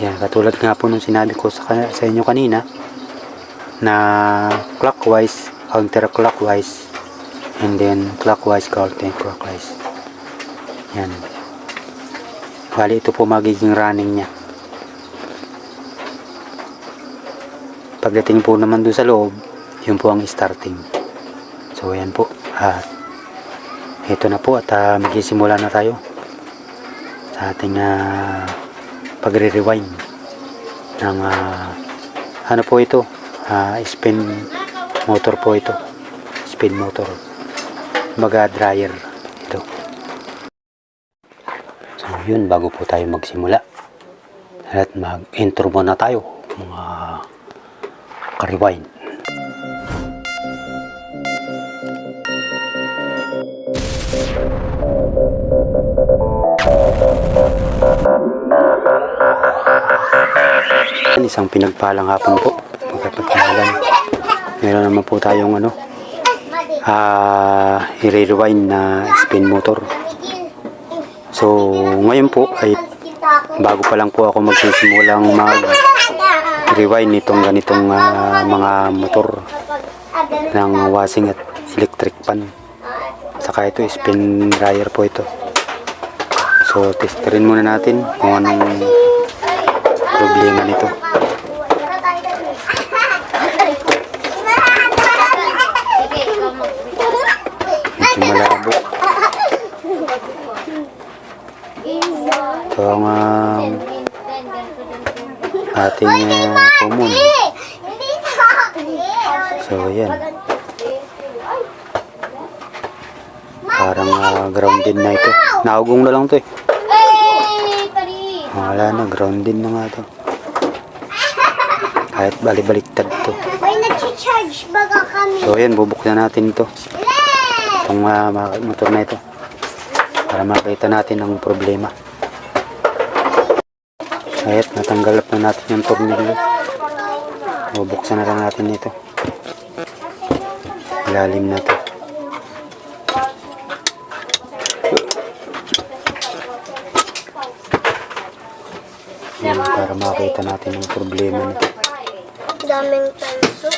Yan, katulad nga po nung sinabi ko sa inyo kanina na clockwise, counterclockwise, and then clockwise, counterclockwise. Yan. Bali, ito po magiging running niya. Pagdating po naman doon sa loob, yun po ang starting. So, ayan po. Ito na po at magsisimula na tayo sa ating pagre-rewind ng ano po ito, spin motor po ito, spin motor, maga dryer ito. So yun, bago po tayo magsimula at mag-intro muna tayo mga ka-rewind. Isang pinagpalang hapon po, magkapagpalan. Meron naman po tayong i-rewind na spin motor. So ngayon po ay bago pa lang po ako magsisimulang mag-rewind nitong ganitong mga motor ng washing at electric pan. Saka ito spin dryer po ito. So testerin muna natin kung anong problema nito. Medyo malabo. Ito ang ating common. So yan. Parang grounded na ito. Naugong na lang to eh. Wala na, grounded na nga to. Kahit bali-baliktad to. So ayan, bubuksan natin ito. Itong motor na ito. Para makita natin ang problema. Ayan, natanggalap na natin yung tornilyo. Bubuksan na lang natin ito. Ilalim na to. Yan, para makita natin ang problema nito. Daming tanso.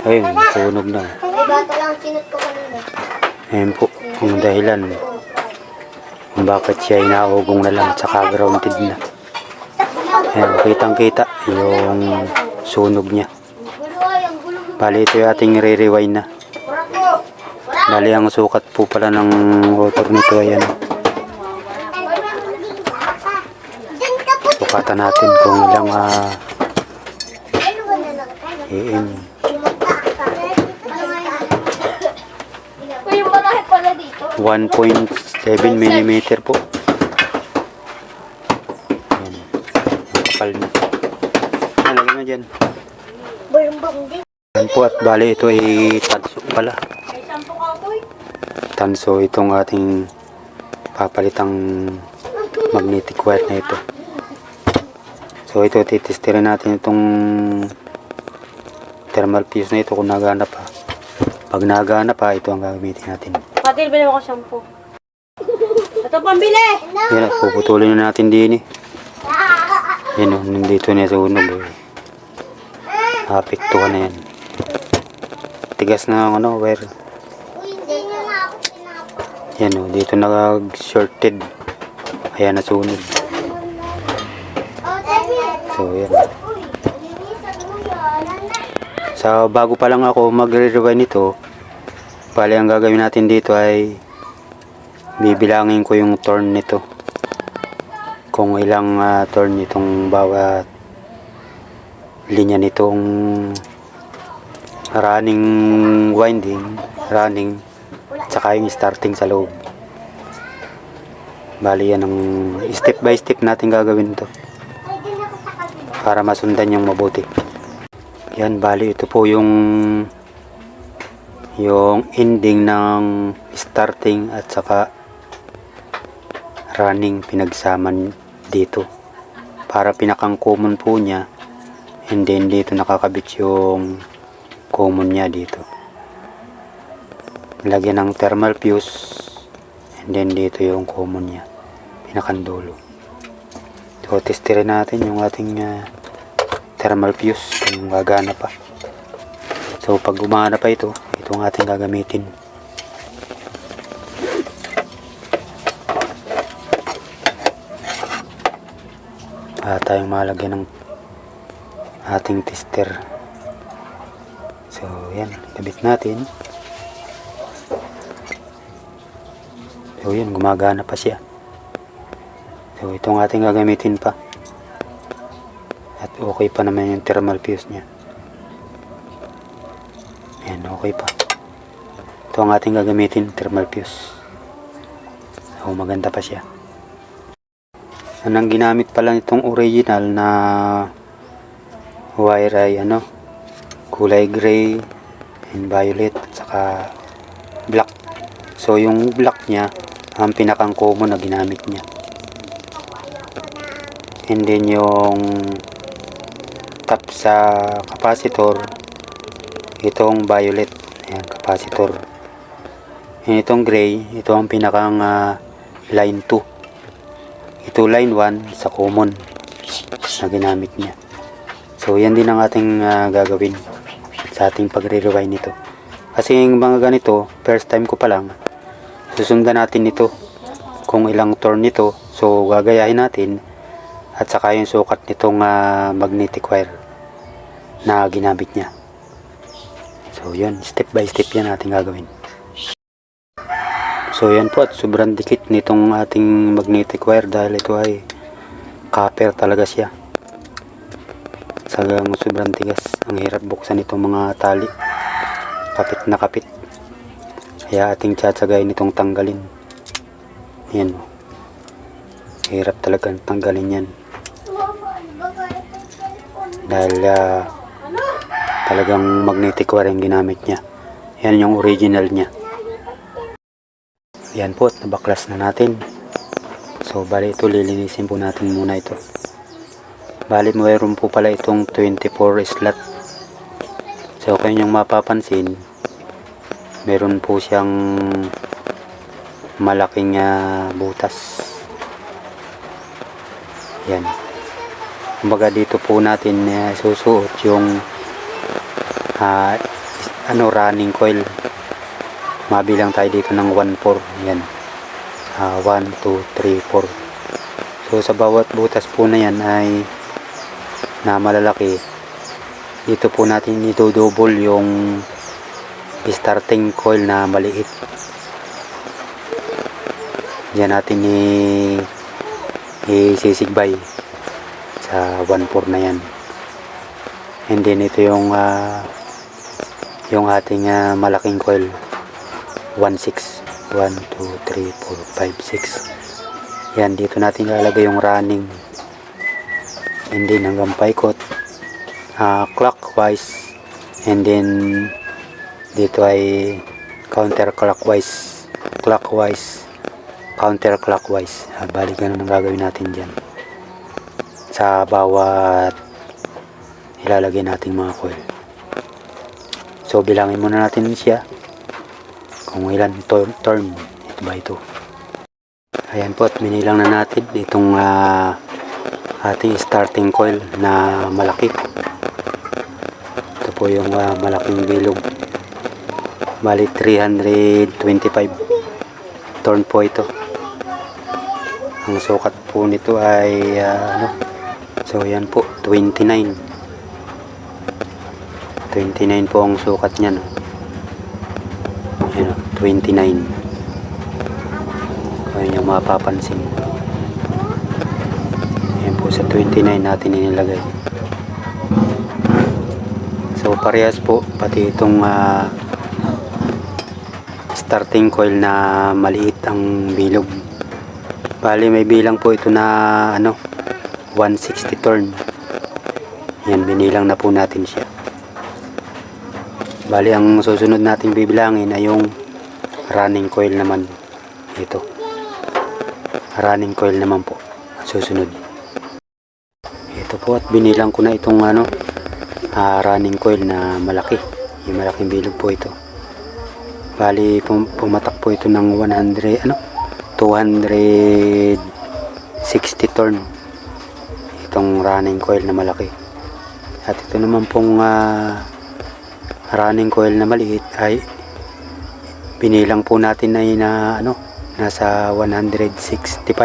Ayun, sunog na. Bato lang sinot ko kanina. Ayun po, ang dahilan kung bakit siya inaugong na lang at saka grounded na. Ayan, kitang kita yung sunog niya. Bali, ito yung ating re-rewind na. Bali, ang sukat po pala ng rotor nito ay sukatan natin kung ilang EM. 1.7 mm po. Ayan. Kapal na. Lagyan na dyan. Ayan po, at bali ito ay tanso pala. Tanso itong ating papalitang magnetic wire na ito. So ito, titestirin natin itong thermal fuse na ito kung nagana pa. Pag nagana pa, ito ang gagamitin natin. Patil, bilhin mo ko shampoo. Ito pambili! Yan, puputulin na natin din eh. Yan o, nandito na sa unog eh. Apektuhan na yan. Tigas na ang wire. Yan o, dito nag-shorted. Ayan, nasunog. So yan. So bago pa lang ako magre-rewind nito, bali ang gagawin natin dito ay bibilangin ko yung turn nito. Kung ilang turn itong bawat linya nitong running winding, running, tsaka yung starting sa loob. Bali yan ang step by step natin gagawin to para masundan yung mabuti. Yan, bali ito po yung ending ng starting at saka running pinagsaman dito para pinakang common po niya, and then dito nakakabit yung common niya dito. Lagyan ng thermal fuse, and then dito yung common niya, pinakang dulo. So testerin natin yung ating thermal fuse kung gagana pa. So pag gumana pa ito ang ating gagamitin. Tayong malagyan ng ating tester. So yan, kabit natin. So yan, gumagana pa siya. So itong ating gagamitin pa. At okay pa naman yung thermal fuse niya. Yan, okay pa. Ito ang ating gagamitin, thermal fuse. So maganda pa siya. Ang ginamit pala itong original na wire ay kulay gray and violet at saka black. So yung black niya ang pinakang common na ginamit niya. And then yung top sa capacitor, itong violet, ayan, capacitor. And itong gray, ito ang pinakang line 2. Ito line 1 sa common na ginamit niya. So yan din ang ating gagawin sa ating pagre-rewind nito. Kasi yung mga ganito, first time ko pa lang, susundan natin ito kung ilang turn nito. So gagayahin natin at saka yung sukat nitong magnetic wire na ginamit niya. So yun, step by step yan ating gagawin. So yan po, at sobrang dikit nitong ating magnetic wire dahil ito ay copper talaga siya. Sagang sobrang tigas. Ang hirap buksan itong mga tali. Kapit na kapit. Kaya ating tsatsagayin itong tanggalin. Yan. Hirap talaga tanggalin yan. Dahil talagang magnetic wire yung ginamit niya. Yan yung original niya. Yan po, nabaklas na natin. So bali ito, lilinisin po natin muna ito. Bali mayroon po pala itong 24 slot. So kung yung mapapansin, meron po siyang malaking butas. Yan. Kumbaga dito po natin susuot yung running coil. Mabilang tayo dito ng 1-4. Yan. 1, 2, 3, 4. So sa bawat butas po na yan ay na malalaki, dito po natin ito-double yung starting coil na maliit. Diyan natin isisigbay sa 1-4 na yan. And then ito yung ating malaking coil 1-6. 1, 2, 3, 4, 5, 6. Yan, dito natin ilalagay yung running. And then hanggang paikot clockwise. And then dito ay counterclockwise. Clockwise, counterclockwise. Balik ganun ang gagawin natin dyan sa bawat ilalagay nating mga coil. So bilangin muna natin siya kung ilan turn. Ito ba ito? Ayan po, at minilang na natin itong ating starting coil na malaki. Ito po yung malaking bilog. Bali 325 turn po ito. Ang sukat po nito ay so yan po, 29 po ang sukat niya, no? Yan, 29. Kaya nyo mapapansin. Yan po, sa 29 natin inilagay. So parehas po, pati itong starting coil na maliit ang bilog. Bali may bilang po ito na 160 turn. Yan, binilang na po natin siya. Bali ang susunod nating bibilangin ay yung running coil naman. Ito, running coil naman po susunod. Ito po, at binilang ko na itong running coil na malaki. Yung malaking bilog po ito. Bali pumatak po ito ng 260 turn. nitong running coil na malaki. At ito naman pong running coil na maliit ay binilang po natin ay nasa 165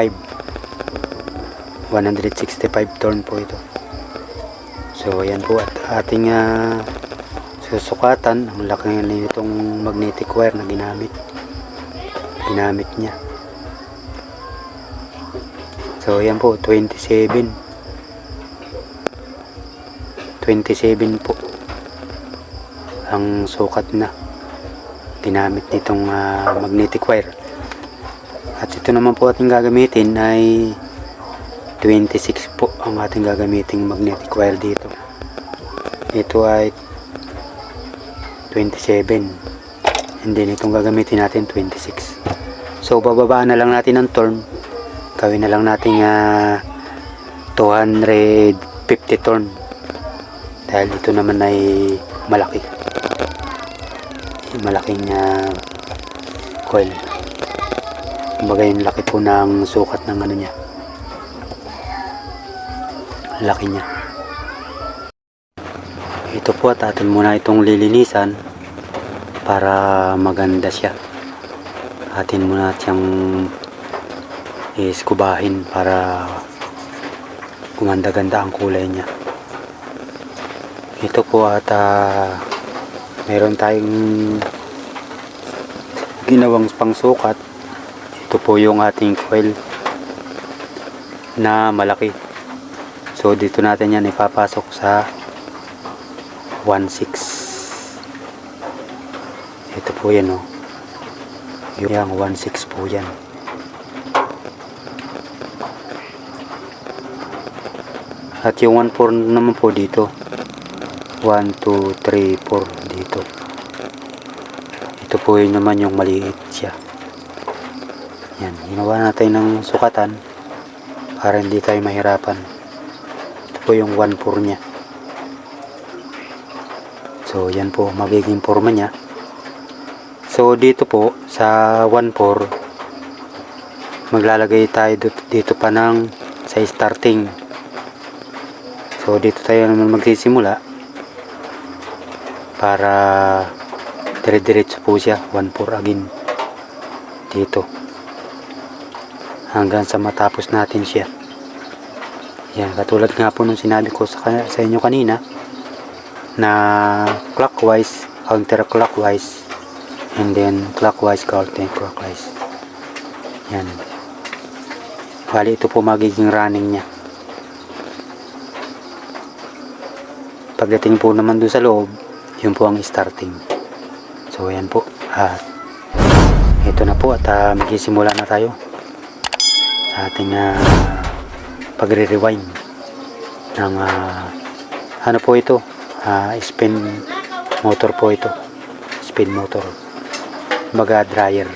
turn po ito. So ayan po at ating susukatan ang laki nitong magnetic wire na ginamit niya. So ayan po 27 po ang sukat na ginamit nitong magnetic wire. At ito naman po ating gagamitin ay 26 po ang ating gagamiting magnetic wire dito. Ito ay 27 and then itong gagamitin natin 26. So bababaan na lang natin ang turn, gawin na lang natin 250 turn dahil ito naman ay malaking coil. Kumbaga yung laki po ng sukat ng niya, laki niya. Ito po at atin muna itong lilinisan para maganda siya. Atin muna siyang iskubahin para gumanda-ganda ang kulay niya. Ito po at meron tayong ginawang pangsukat. Ito po yung ating coil na malaki. So dito natin yan ipapasok sa 1/6. Ito po yan yung 1/6 po yan. At yung 1/4 naman po dito. 1, 2, 3, 4 dito. Ito po yun naman yung maliit siya. Yan, ginawa natin ng sukatan para hindi tayo mahirapan. Ito po yung 1/4 niya. So yan po magiging forma niya. So dito po sa 1/4 maglalagay tayo dito pa sa starting. So dito tayo naman magsisimula para dire-diretso po siya 1/4 again dito hanggang sa matapos natin siya. Yan, katulad nga po nung sinabi ko sa inyo kanina na clockwise, counterclockwise, and then clockwise, counterclockwise. Yan. Bali ito po magiging running niya. Pagdating po naman doon sa loob, yun po ang starting. So ayan po. At ito na po at magsisimula na tayo sa ating pagre-rewind ng ano po ito, spin motor po ito, spin motor, baga dryer.